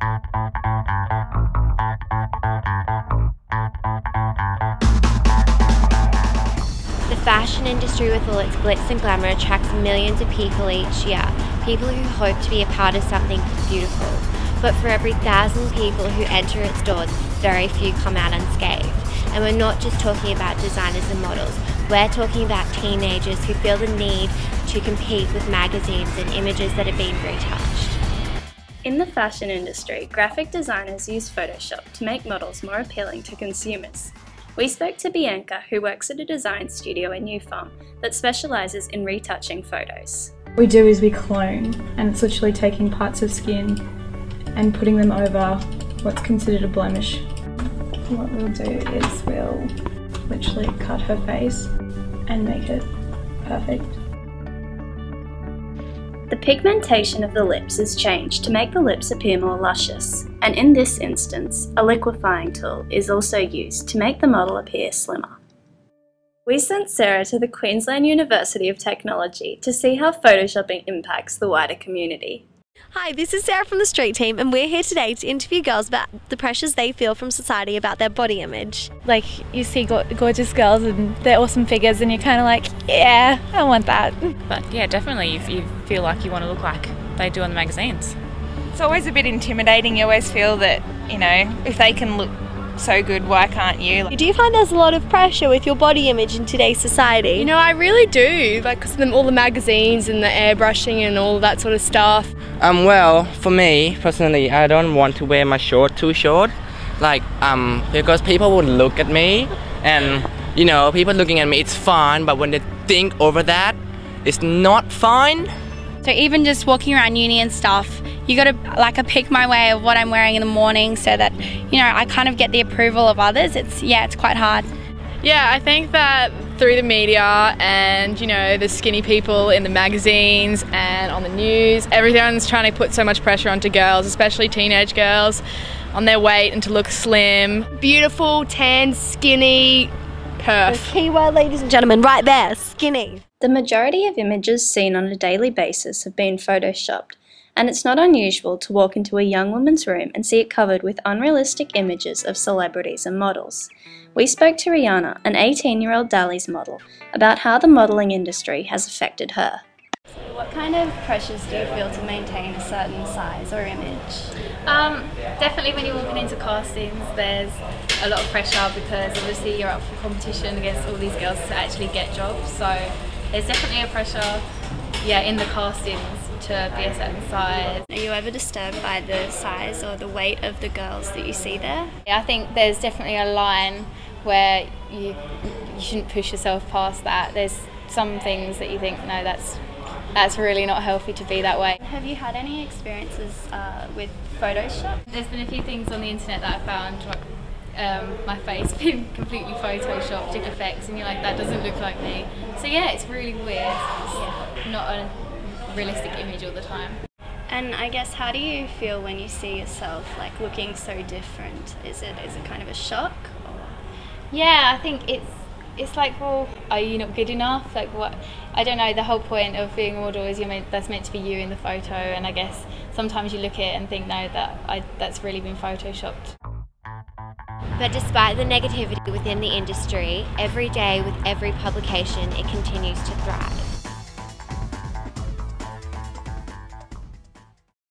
The fashion industry with all its glitz and glamour attracts millions of people each year, people who hope to be a part of something beautiful. But for every 1,000 people who enter its doors, very few come out unscathed. And we're not just talking about designers and models, we're talking about teenagers who feel the need to compete with magazines and images that have been retouched. In the fashion industry, graphic designers use Photoshop to make models more appealing to consumers. We spoke to Bianca, who works at a design studio in New Farm that specialises in retouching photos. What we do is we clone, and it's literally taking parts of skin and putting them over what's considered a blemish. What we'll do is we'll literally cut her face and make it perfect. The pigmentation of the lips is changed to make the lips appear more luscious, and in this instance, a liquefying tool is also used to make the model appear slimmer. We sent Sarah to the Queensland University of Technology to see how photoshopping impacts the wider community. Hi, this is Sarah from the Street Team, and we're here today to interview girls about the pressures they feel from society about their body image. Like, you see gorgeous girls and they're awesome figures and you're kind of like, yeah, I want that. But yeah, definitely you feel like you want to look like they do on the magazines. It's always a bit intimidating. You always feel that, you know, if they can look so good, why can't you? Do you find there's a lot of pressure with your body image in today's society? You know, I really do, like, because all the magazines and the airbrushing and all that sort of stuff. Well, for me personally, I don't want to wear my short too short, like because people would look at me, and you know, people looking at me, it's fine, but when they think over that, it's not fine. So even just walking around uni and stuff, you got to pick my way of what I'm wearing in the morning so that, you know, I kind of get the approval of others. It's quite hard. Yeah, I think that through the media and, you know, the skinny people in the magazines and on the news, everyone's trying to put so much pressure onto girls, especially teenage girls, on their weight and to look slim. Beautiful, tan, skinny, perf. The keyword, ladies and gentlemen, right there, skinny. The majority of images seen on a daily basis have been photoshopped, and it's not unusual to walk into a young woman's room and see it covered with unrealistic images of celebrities and models. We spoke to Rihanna, an 18-year-old Dally's model, about how the modelling industry has affected her. What kind of pressures do you feel to maintain a certain size or image? Definitely when you're walking into castings, there's a lot of pressure because obviously you're up for competition against all these girls to actually get jobs. So there's definitely a pressure, in the castings to be a certain size. Are you ever disturbed by the size or the weight of the girls that you see there? I think there's definitely a line where you shouldn't push yourself past that. There's some things that you think, no, that's really not healthy to be that way. Have you had any experiences with Photoshop? There's been a few things on the internet that I found my face being completely photoshopped, did effects, and you're like, that doesn't look like me. So yeah, it's really weird. It's not a realistic image all the time. And I guess, how do you feel when you see yourself looking so different? Is it kind of a shock? Or? Yeah, I think it's like, well, are you not good enough? Like, what? I don't know. The whole point of being a model is that's meant to be you in the photo, and I guess sometimes you look at it and think, no, that's really been photoshopped. But despite the negativity within the industry, every day with every publication, it continues to thrive.